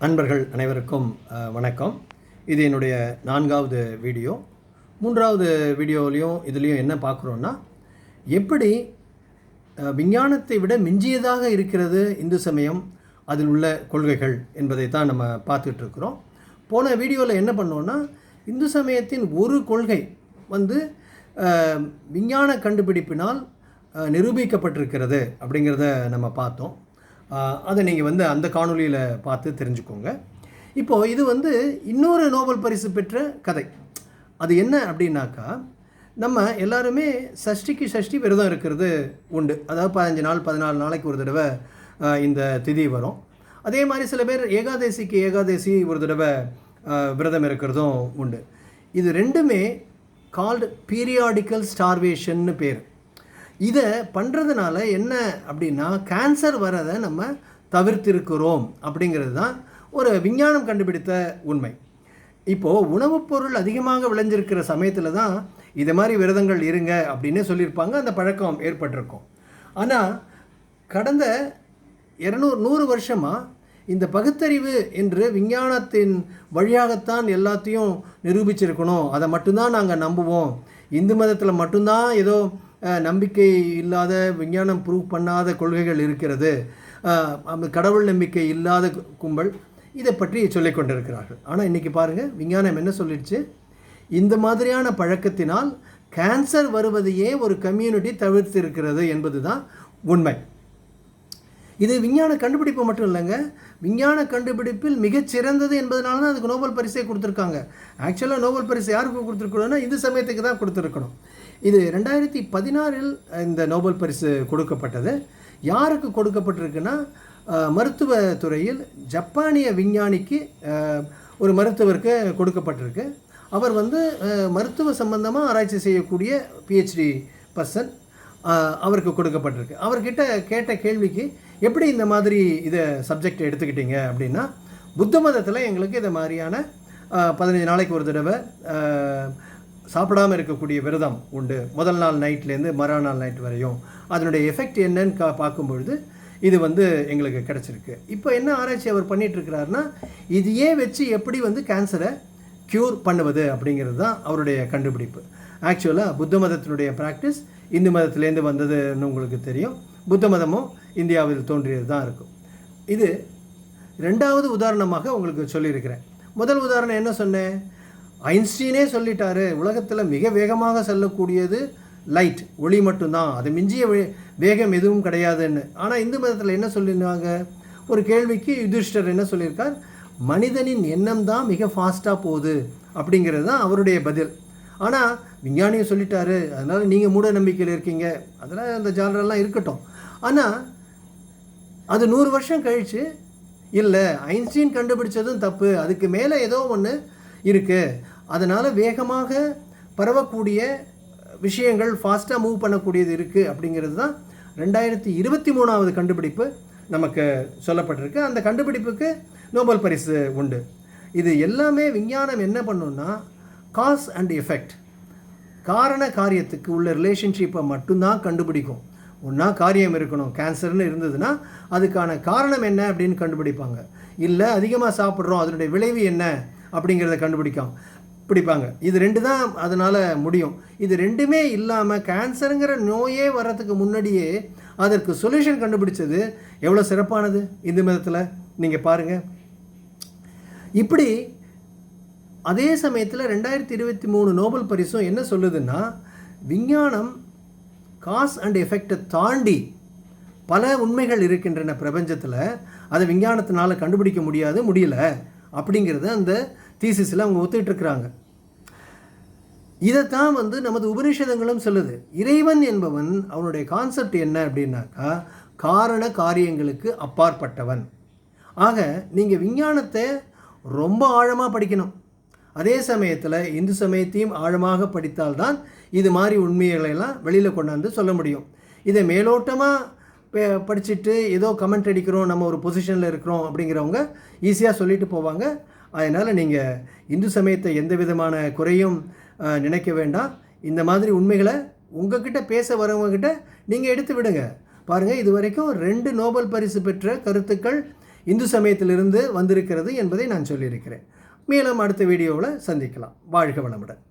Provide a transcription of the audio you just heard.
நண்பர்கள் அனைவருக்கும் வணக்கம். இது என்னுடைய 4வது வீடியோ. 3வது வீடியோலையும் இதுலேயும் என்ன பார்க்குறோன்னா, எப்படி விஞ்ஞானத்தை விட மிஞ்சியதாக இருக்கிறது இந்து சமயம், அதில் உள்ள கொள்கைகள் என்பதை தான் நம்ம பார்த்துட்ருக்குறோம். போன வீடியோவில் என்ன பண்ணோன்னா, இந்து சமயத்தின் ஒரு கொள்கை விஞ்ஞான கண்டுபிடிப்பினால் நிரூபிக்கப்பட்டிருக்கிறது அப்படிங்கிறத நம்ம பார்த்தோம். அதை நீங்கள் அந்த காணொலியில் பார்த்து தெரிஞ்சுக்கோங்க. இப்போது இது இன்னொரு நோபல் பரிசு பெற்ற கதை. அது என்ன அப்படின்னாக்கா, நம்ம எல்லாருமே சஷ்டிக்கு சஷ்டி விரதம் இருக்கிறது உண்டு. அதாவது 15 நாள் 14 நாளைக்கு ஒரு தடவை இந்த திதி வரும். அதே மாதிரி சில பேர் ஏகாதசிக்கு ஏகாதசி ஒரு தடவை விரதம் இருக்கிறதும் உண்டு. இது ரெண்டுமே கால்டு பீரியாடிக்கல் ஸ்டார்வேஷன்னு பேர். இதை பண்ணுறதுனால என்ன அப்படின்னா, கேன்சர் வரதை நம்ம தவிர்த்திருக்கிறோம் அப்படிங்கிறது தான் ஒரு விஞ்ஞானம் கண்டுபிடித்த உண்மை. இப்போது உணவுப் பொருள் அதிகமாக விளைஞ்சிருக்கிற சமயத்தில் தான் இது மாதிரி விரதங்கள் இருங்க அப்படின்னு சொல்லியிருப்பாங்க. அந்த பழக்கம் ஏற்பட்டிருக்கும். ஆனால் கடந்த 100 வருஷமாக இந்த பகுத்தறிவு என்று விஞ்ஞானத்தின் வழியாகத்தான் எல்லாத்தையும் நிரூபிச்சிருக்கணும், அதை மட்டும்தான் நாங்கள் நம்புவோம், இந்து மதத்தில் மட்டும்தான் ஏதோ நம்பிக்கை இல்லாத, விஞ்ஞானம் ப்ரூவ் பண்ணாத கொள்கைகள் இருக்கிறது, கடவுள் நம்பிக்கை இல்லாத கும்பல், இதை பற்றி சொல்லிக் கொண்டிருக்கிறார்கள். ஆனால் இன்றைக்கி பாருங்கள், விஞ்ஞானம் என்ன சொல்லிடுச்சு? இந்த மாதிரியான பழக்கத்தினால் கேன்சர் வருவதையே ஒரு கம்யூனிட்டி தவிர்த்திருக்கிறது என்பது தான் உண்மை. இது விஞ்ஞான கண்டுபிடிப்பு மட்டும் இல்லைங்க, விஞ்ஞான கண்டுபிடிப்பில் மிகச்சிறந்தது என்பதனால தான் அதுக்கு நோபல் பரிசே கொடுத்துருக்காங்க. ஆக்சுவலாக நோபல் பரிசு யாருக்கு கொடுத்துருக்கணும்னா இந்து சமயத்துக்கு தான் கொடுத்துருக்கணும். இது 2016 இந்த நோபல் பரிசு கொடுக்கப்பட்டது. யாருக்கு கொடுக்கப்பட்டிருக்குன்னா, மருத்துவ துறையில் ஜப்பானிய விஞ்ஞானிக்கு, ஒரு மருத்துவருக்கு கொடுக்கப்பட்டிருக்கு. அவர் மருத்துவ சம்பந்தமாக ஆராய்ச்சி செய்யக்கூடிய PhD பர்சன், அவருக்கு கொடுக்கப்பட்டிருக்கு. அவர்கிட்ட கேட்ட கேள்விக்கு, எப்படி இந்த மாதிரி இதை சப்ஜெக்ட் எடுத்துக்கிட்டீங்க அப்படின்னா, புத்த மதத்தில் எங்களுக்கு இதை மாதிரியான 15 நாளைக்கு ஒரு தடவை சாப்பிடாமல் இருக்கக்கூடிய விரதம் உண்டு, முதல் நாள் நைட்லேருந்து மறுநாள் நைட் வரையும். அதனுடைய எஃபெக்ட் என்னன்னு பார்க்கும்பொழுது இது எங்களுக்கு கிடச்சிருக்கு. இப்போ என்ன ஆராய்ச்சி அவர் பண்ணிகிட்ருக்கிறாருன்னா, இதையே வச்சு எப்படி கேன்சரை க்யூர் பண்ணுவது அப்படிங்கிறது தான் அவருடைய கண்டுபிடிப்பு. ஆக்சுவலாக புத்த மதத்தினுடைய ப்ராக்டிஸ் இந்து மதத்திலேருந்து வந்ததுன்னு உங்களுக்கு தெரியும். புத்த மதமும் இந்தியாவில் தோன்றியது தான் இருக்கும். இது 2வது உதாரணமாக உங்களுக்கு சொல்லியிருக்கிறேன். முதல் உதாரணம் என்ன சொன்னேன்? ஐன்ஸ்டீனே சொல்லிட்டாரு, உலகத்தில் மிக வேகமாக செல்லக்கூடியது லைட், ஒளி மட்டும்தான், அது மிஞ்சிய வேகம் எதுவும் கிடையாதுன்னு. ஆனால் இந்து மதத்தில் என்ன சொல்லியிருந்தாங்க? ஒரு கேள்விக்கு யுதிஷ்டர் என்ன சொல்லியிருக்கார்? மனிதனின் எண்ணம் தான் மிக ஃபாஸ்ட்டாக போகுது அப்படிங்கிறது தான் அவருடைய பதில். ஆனால் விஞ்ஞானியும் சொல்லிட்டாரு, அதனால் நீங்கள் மூட நம்பிக்கையில் இருக்கீங்க, அதெல்லாம் அந்த ஜாலரெல்லாம் இருக்கட்டும். ஆனால் அது 100 வருஷம் கழித்து, இல்லை ஐன்ஸ்டீன் கண்டுபிடிச்சதும் தப்பு, அதுக்கு மேலே ஏதோ ஒன்று இருக்குது, அதனால் வேகமாக பரவக்கூடிய விஷயங்கள், ஃபாஸ்ட்டாக மூவ் பண்ணக்கூடியது இருக்குது அப்படிங்கிறது தான் 2023வது கண்டுபிடிப்பு நமக்கு சொல்லப்பட்டிருக்கு. அந்த கண்டுபிடிப்புக்கு நோபல் பரிசு உண்டு. இது எல்லாமே விஞ்ஞானம் என்ன பண்ணுன்னா, காஸ் அண்ட் எஃபெக்ட், காரண காரியத்துக்கு உள்ள ரிலேஷன்ஷிப்பை மட்டும்தான் கண்டுபிடிக்கும். ஒன்றா காரியம் இருக்கணும், கேன்சர்னு இருந்ததுன்னா அதுக்கான காரணம் என்ன அப்படின்னு கண்டுபிடிப்பாங்க. இல்லை அதிகமாக சாப்பிட்றோம், அதனுடைய விளைவு என்ன அப்படிங்கிறத பிடிப்பாங்க. இது 2 தான் அதனால் முடியும். இது 2மே இல்லாமல் கேன்சருங்கிற நோயே வர்றதுக்கு முன்னாடியே அதற்கு சொல்யூஷன் கண்டுபிடிச்சது எவ்வளோ சிறப்பானது இந்து மதத்தில், நீங்கள் பாருங்கள். இப்படி அதே சமயத்தில் 2023 நோபல் பரிசும் என்ன சொல்லுதுன்னா, விஞ்ஞானம் காஸ் அண்ட் எஃபெக்டை தாண்டி பல உண்மைகள் இருக்கின்றன பிரபஞ்சத்தில், அதை விஞ்ஞானத்தினால் கண்டுபிடிக்க முடியல அப்படிங்கிறத அந்த தீசிஸில் அவங்க ஒத்துக்கிட்டுருக்குறாங்க. இதைத்தான் நமது உபனிஷதங்களும் சொல்லுது. இறைவன் என்பவன், அவனுடைய கான்செப்ட் என்ன அப்படின்னாக்கா, காரண காரியங்களுக்கு அப்பாற்பட்டவன். ஆக நீங்கள் விஞ்ஞானத்தை ரொம்ப ஆழமாக படிக்கணும். அதே சமயத்தில் இந்து சமயத்தையும் ஆழமாக படித்தால்தான் இது மாதிரி உண்மைகளெல்லாம் வெளியில் கொண்டாந்து சொல்ல முடியும். இதை மேலோட்டமாக படிச்சுட்டு ஏதோ கமெண்ட் அடிக்கிறோம், நம்ம ஒரு பொசிஷனில் இருக்கிறோம் அப்படிங்கிறவங்க ஈஸியாக சொல்லிட்டு போவாங்க. அதனால் நீங்கள் இந்து சமயத்தை எந்த விதமான குறையும் நினைக்க வேண்டாம். இந்த மாதிரி உண்மைகளை உங்ககிட்ட பேச வரவங்கக்கிட்ட நீங்கள் எடுத்து விடுங்க. பாருங்கள், இது வரைக்கும் 2 நோபல் பரிசு பெற்ற கருத்துக்கள் இந்து சமயத்திலிருந்து வந்திருக்கிறது என்பதை நான் சொல்லியிருக்கிறேன். மேலும் அடுத்த வீடியோவில் சந்திக்கலாம். வாழ்க வளமுடன்.